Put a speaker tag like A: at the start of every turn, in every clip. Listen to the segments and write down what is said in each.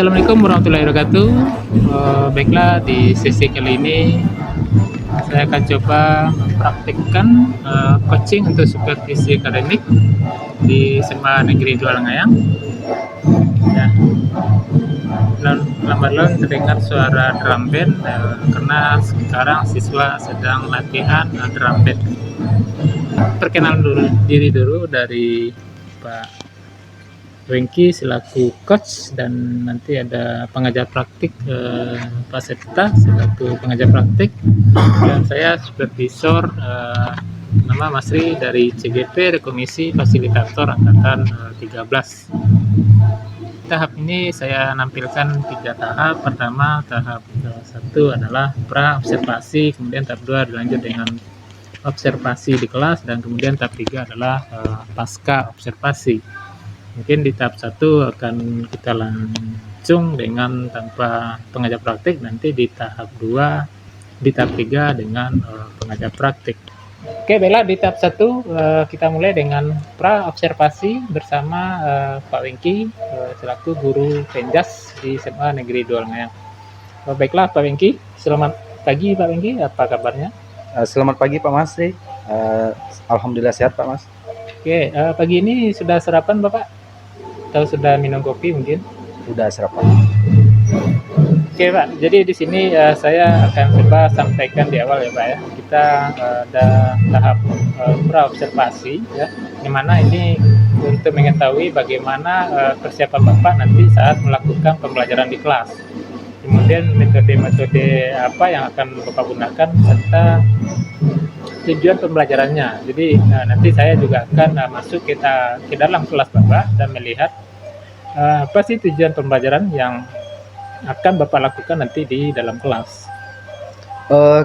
A: Assalamualaikum warahmatullahi wabarakatuh. Baiklah, di sesi kali ini saya akan coba mempraktikkan coaching untuk supervisi akademik di SMA Negeri 2 Langayang. Ya, lambat-laun terdengar suara drum band karena sekarang siswa sedang latihan drum band. Perkenalan diri dulu dari Pak Wengki selaku coach, dan nanti ada pengajar praktik Pak Septa selaku pengajar praktik, dan saya supervisor nama Masri dari CGP Komisi Fasilitator Angkatan 13. Tahap ini saya nampilkan 3 tahap. Pertama, tahap 1 adalah pra observasi, kemudian tahap 2 dilanjut dengan observasi di kelas, dan kemudian tahap 3 adalah pasca observasi. Mungkin di tahap 1 akan kita langsung dengan tanpa pengajar praktik, nanti di tahap 2, di tahap 3 dengan pengajar praktik. Oke, Bella, di tahap 1 kita mulai dengan pra observasi bersama Pak Wengki selaku guru Penjas di SMA Negeri 2 Langayang. Baiklah Pak Wengki, selamat pagi Pak Wengki, apa kabarnya?
B: Selamat pagi Pak Mas. Alhamdulillah sehat Pak Mas.
A: Oke, pagi ini sudah sarapan Bapak? Atau sudah minum kopi mungkin?
B: Sudah sarapan.
A: Oke Pak, jadi di sini saya akan coba sampaikan di awal ya Pak ya. Kita ada tahap pra observasi ya, dimana ini untuk mengetahui bagaimana persiapan Bapak nanti saat melakukan pembelajaran di kelas. Kemudian metode-metode apa yang akan Bapak gunakan serta tujuan pembelajarannya. Jadi nanti saya juga akan masuk ke dalam kelas Bapak dan melihat apa sih tujuan pembelajaran yang akan Bapak lakukan nanti di dalam kelas.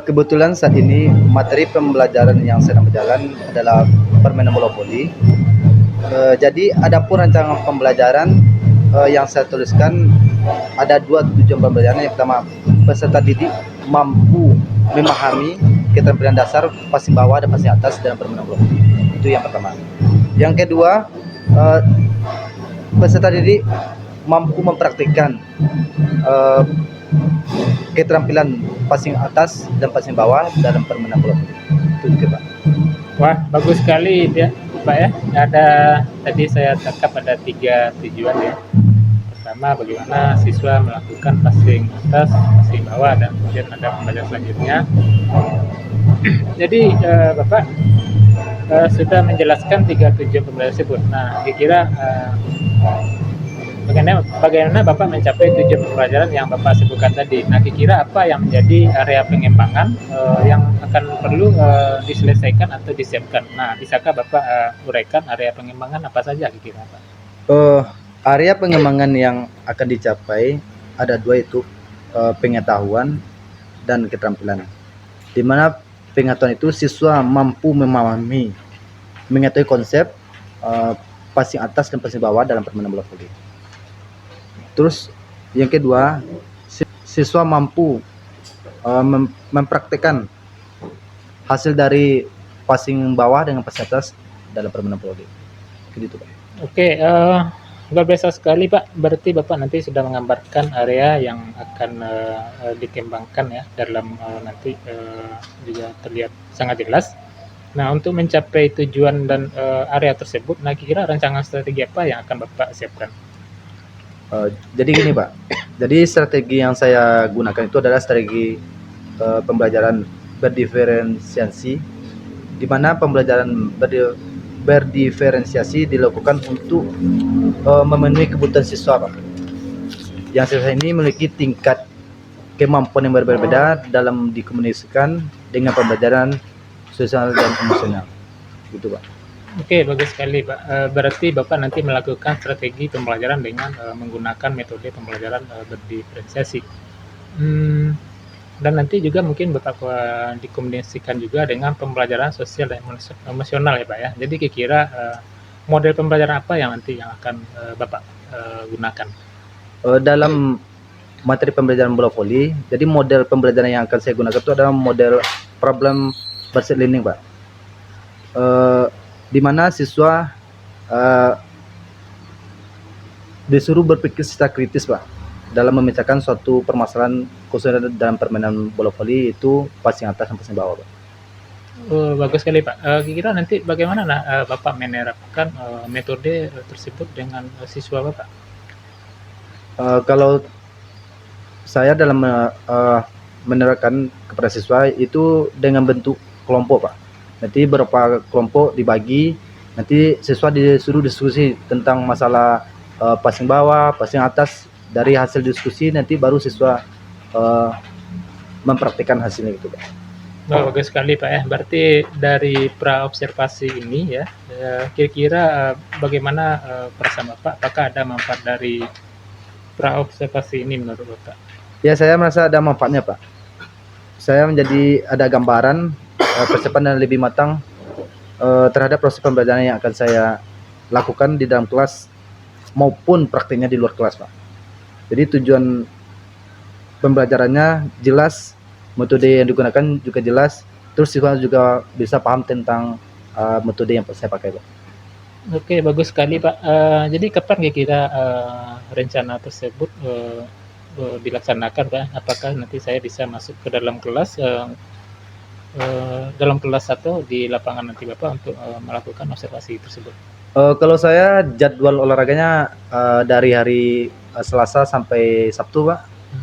B: Kebetulan saat ini materi pembelajaran yang sedang berjalan adalah permainan bola voli. Jadi adapun rancangan pembelajaran yang saya tuliskan ada 2 tujuan pembelajaran. Yang pertama, peserta didik mampu memahami keterampilan dasar passing bawah dan passing atas dalam permainan bola voli. Itu yang pertama. Yang kedua, peserta didik mampu mempraktikkan keterampilan passing atas dan passing bawah dalam permainan bola voli. Itu juga Pak.
A: Wah, bagus sekali ya Pak ya. Ada tadi saya tangkap ada 3 tujuan ya. Pertama, bagaimana siswa melakukan passing atas, passing bawah, dan kemudian ada pembelajaran selanjutnya. Jadi Bapak sudah menjelaskan 3 tujuan pembelajaran tersebut. Nah, kira-kira bagaimana Bapak mencapai tujuan pembelajaran yang Bapak sebutkan tadi? Nah, kira-kira apa yang menjadi area pengembangan yang akan perlu diselesaikan atau disiapkan? Nah, bisakah Bapak uraikan area pengembangan apa saja kira-kira Pak?
B: Area pengembangan yang akan dicapai ada 2, yaitu pengetahuan dan keterampilan. Di mana pengetahuan itu siswa mampu memahami, mengetahui konsep passing atas dan passing bawah dalam permainan bola voli. Terus yang kedua, siswa mampu mempraktikkan hasil dari passing bawah dengan passing atas dalam permainan bola voli. Gitu Pak.
A: Oke, luar biasa sekali Pak. Berarti Bapak nanti sudah menggambarkan area yang akan dikembangkan ya dalam nanti juga terlihat sangat jelas. Nah, untuk mencapai tujuan dan area tersebut, nah kira-kira rancangan strategi apa yang akan Bapak siapkan?
B: Jadi gini Pak, jadi strategi yang saya gunakan itu adalah strategi pembelajaran berdiferensiasi, di mana pembelajaran berdiferensiasi dilakukan untuk memenuhi kebutuhan siswa Pak. Yang siswa ini memiliki tingkat kemampuan yang berbeda dalam dikomunikasikan dengan pembelajaran sosial dan emosional, gitu Pak.
A: Oke, bagus sekali Pak. Berarti Bapak nanti melakukan strategi pembelajaran dengan menggunakan metode pembelajaran berdiferensiasi. Dan nanti juga mungkin Bapak dikomunikasikan juga dengan pembelajaran sosial dan emosional ya Pak ya. Jadi kira-kira model pembelajaran apa yang nanti yang akan Bapak gunakan?
B: Dalam materi pembelajaran bola voli, jadi model pembelajaran yang akan saya gunakan itu adalah model problem based learning Pak. Di mana siswa disuruh berpikir secara kritis Pak. dalam memecahkan suatu permasalahan khususnya dalam permainan bola voli itu passing atas dan passing bawah, Pak.
A: Oh, bagus sekali, Pak. Kira-kira nanti bagaimana Bapak menerapkan metode tersebut dengan siswa Bapak?
B: Kalau saya dalam menerapkan kepada siswa itu dengan bentuk kelompok, Pak. Nanti beberapa kelompok dibagi, nanti siswa disuruh diskusi tentang masalah passing bawah, passing atas. Dari hasil diskusi nanti baru siswa mempraktikkan hasilnya gitu, Pak.
A: Oh, bagus sekali, Pak ya. Berarti dari praobservasi ini ya, kira-kira bagaimana perasaan Bapak? Apakah ada manfaat dari praobservasi ini menurut Bapak?
B: Ya, saya merasa ada manfaatnya, Pak. Saya menjadi ada gambaran persiapan dan lebih matang terhadap proses pembelajaran yang akan saya lakukan di dalam kelas maupun praktiknya di luar kelas, Pak. Jadi tujuan pembelajarannya jelas, metode yang digunakan juga jelas, terus siswa juga bisa paham tentang metode yang saya pakai, Pak.
A: Oke, bagus sekali, Pak. Jadi kapan kira-kira rencana tersebut dilaksanakan, Pak? Apakah nanti saya bisa masuk ke dalam kelas atau di lapangan nanti Bapak untuk melakukan observasi tersebut?
B: Kalau saya jadwal olahraganya dari hari Selasa sampai Sabtu, Pak.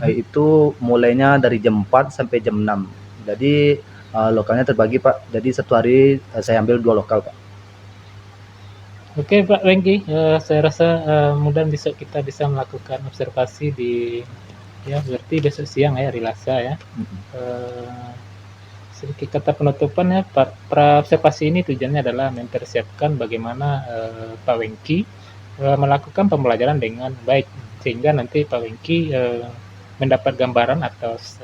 B: Itu mulainya dari jam 4 sampai jam 6. Jadi lokalnya terbagi, Pak. Jadi satu hari saya ambil 2 lokal, Pak.
A: Oke, Pak Wengki, saya rasa mudah besok kita bisa melakukan observasi di berarti besok siang ya, hari Selasa ya. Sedikit kata penutupan ya, praobservasi ini tujuannya adalah mempersiapkan bagaimana Pak Wengki melakukan pembelajaran dengan baik, sehingga nanti Pak Wengki mendapat gambaran atas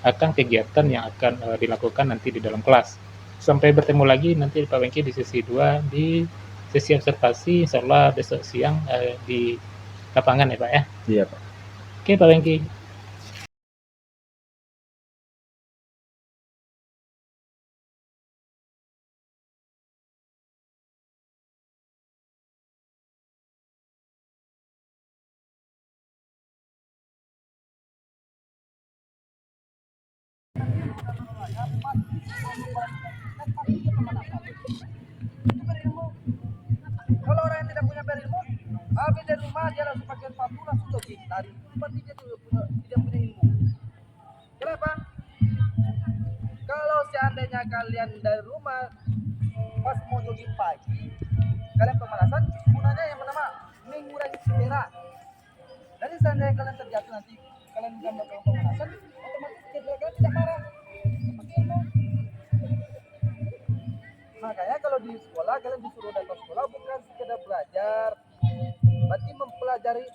A: akan kegiatan yang akan dilakukan nanti di dalam kelas. Sampai bertemu lagi nanti Pak Wengki di sesi 2 di sesi observasi, insya Allah besok siang di lapangan ya Pak ya.
B: Iya, Pak.
A: Oke Pak Wengki.
B: Kalau orang yang tidak punya berilmu, habis dari rumah dia langsung pakai sepatu langsung jogging lari. Berarti dia tidak punya ilmu. Kenapa? Kalau seandainya kalian dari rumah pas mau jogging pagi, kalian pemanasan, gunanya yang pertama mengurangi cedera. Jadi seandainya kalian terjatuh nanti kalian bukan melakukan pemanasan, otomatis cedera kalian tidak parah. Seperti itu. Makanya kalau di sekolah kalian disuruh datang sekolah bukan sekedar belajar, berarti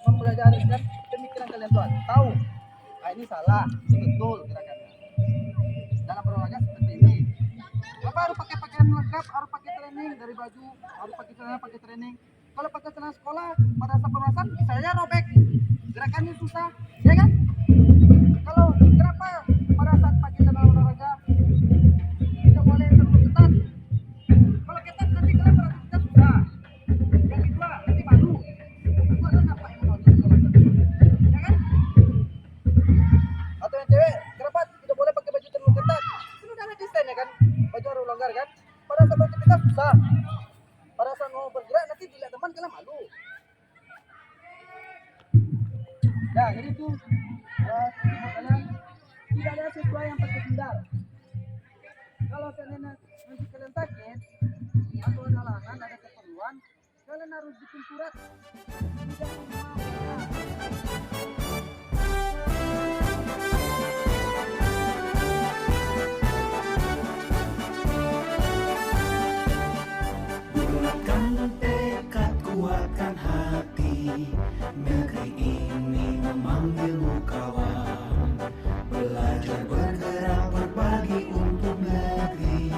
B: mempelajari kan pemikiran kalian tuh tahu. Nah ini salah, ini betul gerakannya. Dalam berolahraga seperti ini. Bapak harus pakai pakaian lengkap, harus pakai training dari baju, harus pakai celana, pakai training. Kalau pakai celana sekolah pada saat pemanasan bisa aja robek. Gerakannya susah, ya kan? Kalau kenapa pada saat pakai celana olahraga tidak boleh terlalu ketat? Kalau ketat nanti kalian beraktivitas susah. Yang kedua nanti malu. Itu ada apa yang mau ya kan? Atau yang cewek, kenapa tidak boleh pakai baju terlalu ketat? Itu udah ada desainnya kan? Baju harus longgar kan? Pada saat beraktivitas susah. Pada saat mau bergerak nanti dilihat teman kalian malu. Ya, jadi tuh kalian tidak ada siswa yang pakai sendal. Kalau seandainya nanti kalian sakit atau ada halangan, ada keperluan, kalian harus bikin surat. Tidak
C: Bulatkan tekad, kuatkan hati, negeri ini memanggilmu kawan. Belajar bergerak berbagi untuk negeri,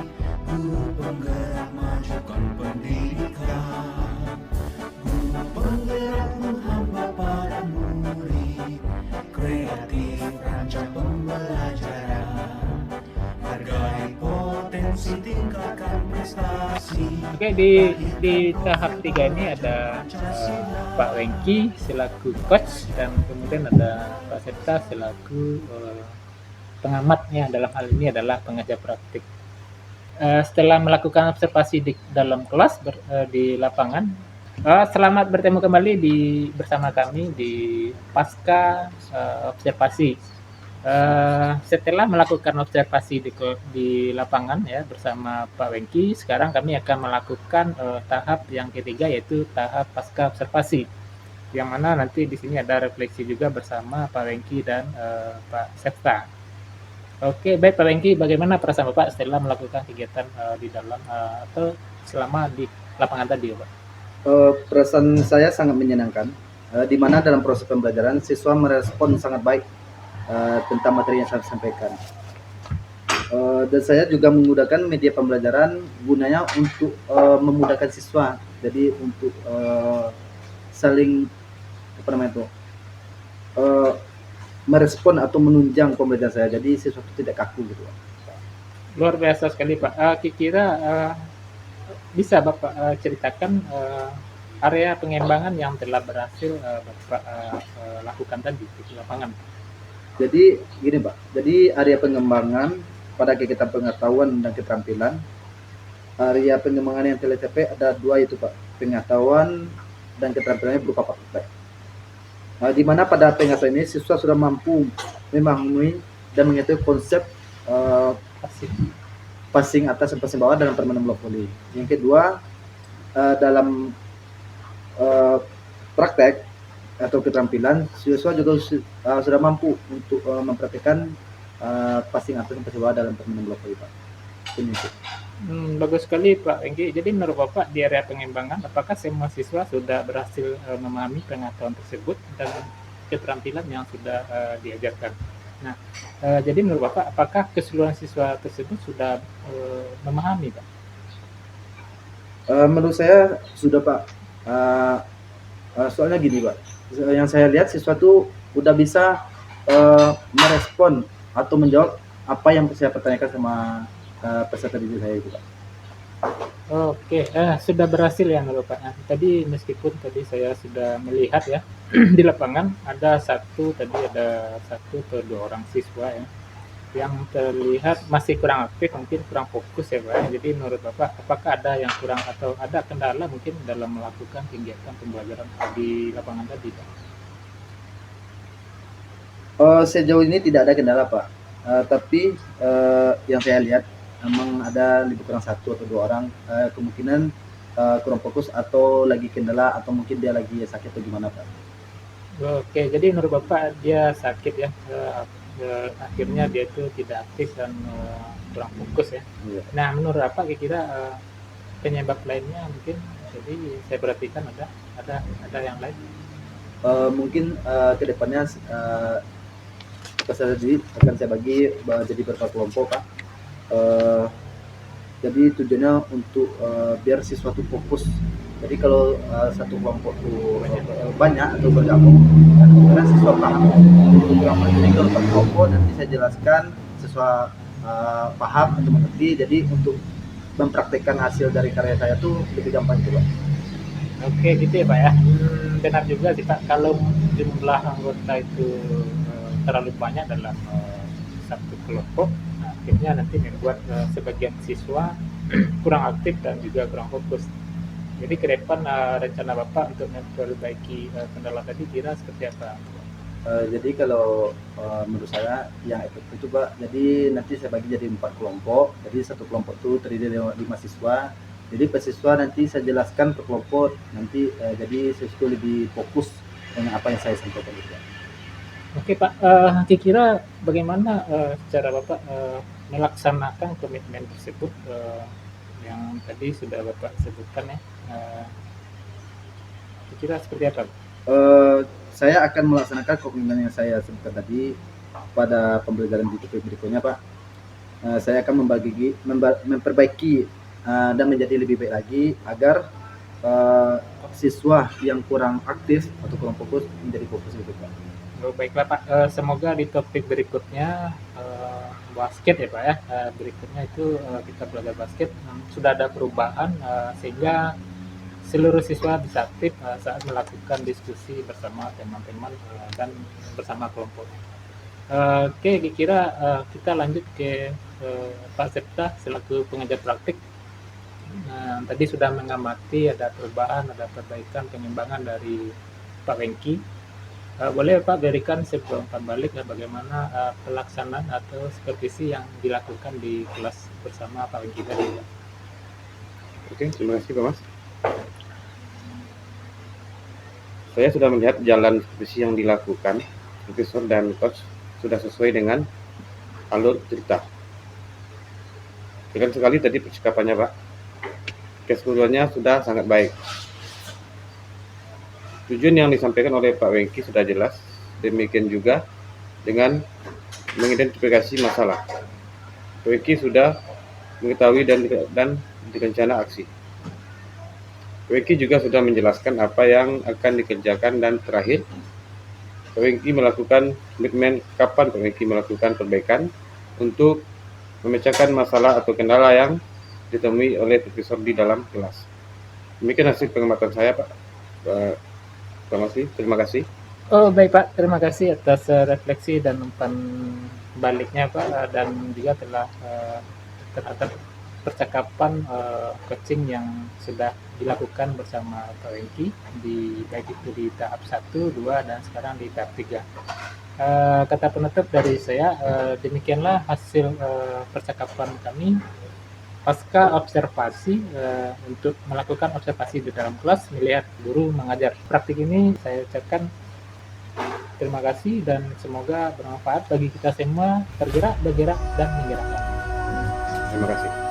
C: guru penggerak majukan pendidikan. Guru penggerak menghamba pada murid, kreatif rancang pembelajaran. Hargai potensi, tingkatkan prestasi.
A: Oke, di tahap 3 ini ada Pak Wengki selaku coach dan kemudian ada Pak Septa selaku pengamatnya, dalam hal ini adalah pengajar praktik. Setelah melakukan observasi di dalam kelas di lapangan, selamat bertemu kembali bersama kami di pasca observasi. Setelah melakukan observasi di lapangan ya bersama Pak Wengki, sekarang kami akan melakukan tahap yang ketiga, yaitu tahap pasca observasi, yang mana nanti di sini ada refleksi juga bersama Pak Wengki dan Pak Septa. Oke, baik Pak Wengki, bagaimana perasaan Bapak setelah melakukan kegiatan di dalam atau selama di lapangan tadi, Pak?
B: Perasaan saya sangat menyenangkan, di mana dalam proses pembelajaran siswa merespon sangat baik tentang materi yang saya sampaikan. Dan saya juga menggunakan media pembelajaran gunanya untuk memudahkan siswa. Jadi untuk saling merespon atau menunjang pembelajaran saya. Jadi siswa itu tidak kaku gitu.
A: Luar biasa sekali Pak. Kira-kira bisa Bapak ceritakan area pengembangan yang telah berhasil Bapak lakukan tadi di lapangan?
B: Jadi gini Pak, jadi area pengembangan pada kegiatan pengetahuan dan keterampilan, area pengembangan yang telah dicapai ada dua, itu Pak, pengetahuan dan keterampilannya berupa praktek. Di mana pada pengetahuan ini siswa sudah mampu memahami dan mengetahui konsep passing atas dan passing bawah dalam permainan bola voli. Yang kedua, dalam praktek atau keterampilan, siswa juga sudah mampu untuk mempraktikkan passing atas dan passing bawah dalam permainan bola voli, Pak. Ini.
A: Bagus sekali Pak Wengki. Jadi menurut Bapak di area pengembangan, apakah semua siswa sudah berhasil memahami pengetahuan tersebut dan keterampilan yang sudah diajarkan? Nah, jadi menurut Bapak, apakah keseluruhan siswa tersebut sudah memahami, Pak?
B: Menurut saya sudah, Pak. Soalnya gini, Pak. Yang saya lihat siswa itu udah bisa merespon atau menjawab apa yang saya pertanyakan sama peserta didik saya itu, Pak.
A: Oke, sudah berhasil ya menurut Pak. Nah, tadi meskipun tadi saya sudah melihat ya di lapangan ada satu atau dua orang siswa ya yang terlihat masih kurang aktif, mungkin kurang fokus ya Pak. Jadi menurut Bapak, apakah ada yang kurang atau ada kendala mungkin dalam melakukan kegiatan pembelajaran di lapangan tadi, Pak?
B: Sejauh ini tidak ada kendala, Pak. Tapi yang saya lihat memang ada lebih kurang satu atau dua orang, kemungkinan kurang fokus atau lagi kendala atau mungkin dia lagi sakit atau gimana, Pak.
A: Oke, jadi menurut Bapak dia sakit ya, akhirnya dia itu tidak aktif dan kurang fokus ya.
B: Iya.
A: Nah, menurut Bapak kira-kira penyebab lainnya mungkin, jadi saya perhatikan ada yang lain.
B: Mungkin kedepannya peserta didik akan saya bagi jadi beberapa kelompok, Pak. Jadi tujuannya untuk biar siswa itu fokus. Jadi kalau satu kelompok itu banyak atau bergabung, karena siswa paham. Jadi kalau per kelompok nanti saya jelaskan siswa paham atau mengerti. Jadi untuk mempraktekkan hasil dari karya saya tuh lebih gampang juga.
A: Oke, gitu ya Pak ya. Benar juga sih Pak, kalau jumlah anggota itu terlalu banyak dalam satu kelompok, akhirnya nanti membuat sebagian siswa kurang aktif dan juga kurang fokus. Jadi ke depan rencana Bapak untuk memperbaiki kendala tadi kira seperti apa?
B: Jadi kalau menurut saya yang efektif itu Pak, jadi nanti saya bagi jadi 4 kelompok. Jadi satu kelompok itu terdiri dari 5 siswa. Jadi per siswa nanti saya jelaskan per kelompok, nanti jadi siswa lebih fokus dengan apa yang saya sampaikan itu, Pak.
A: Oke Pak, kira-kira bagaimana cara Bapak melaksanakan komitmen tersebut yang tadi sudah Bapak sebutkan ya? Kira-kira seperti apa?
B: Saya akan melaksanakan komitmen yang saya sebutkan tadi pada pembelajaran di topik berikutnya, Pak. Saya akan memperbaiki dan menjadi lebih baik lagi agar siswa yang kurang aktif atau kurang fokus menjadi fokus gitu, Pak.
A: Baiklah Pak, semoga di topik berikutnya basket ya Pak ya, berikutnya itu kita belajar basket sudah ada perubahan sehingga seluruh siswa bisa aktif saat melakukan diskusi bersama teman-teman dan bersama kelompok. Oke, kira kita lanjut ke Pak Septa selaku pengajar praktik. Tadi sudah mengamati ada perubahan, ada perbaikan, pengembangan dari Pak Wengki. Boleh Pak berikan sebuah umpan balik bagaimana pelaksanaan atau supervisi yang dilakukan di kelas bersama Pak Wengki tadi, Pak?
D: Oke, terima kasih Pak Mas. Saya sudah melihat jalan supervisi yang dilakukan profesor dan coach sudah sesuai dengan alur cerita. Keren sekali tadi percakapannya Pak. Keseluruhannya sudah sangat baik. Tujuan yang disampaikan oleh Pak Wengki sudah jelas. Demikian juga dengan mengidentifikasi masalah. Pak Wengki sudah mengetahui dan direncana aksi. Pak Wengki juga sudah menjelaskan apa yang akan dikerjakan dan terakhir Pak Wengki melakukan komitmen kapan Pak Wengki melakukan perbaikan untuk memecahkan masalah atau kendala yang ditemui oleh profesor di dalam kelas. Demikian hasil pengamatan saya Pak. Terima kasih.
A: Oh baik Pak, terima kasih atas refleksi dan umpan baliknya Pak, dan juga telah terhadap percakapan coaching yang sudah dilakukan bersama Pak Wengki baik itu di tahap 1, 2, dan sekarang di tahap 3. Kata penutup dari saya, demikianlah hasil percakapan kami pasca observasi untuk melakukan observasi di dalam kelas melihat guru mengajar. Praktik ini saya ucapkan terima kasih dan semoga bermanfaat bagi kita semua, tergerak, bergerak, dan menggerakkan.
D: Terima kasih.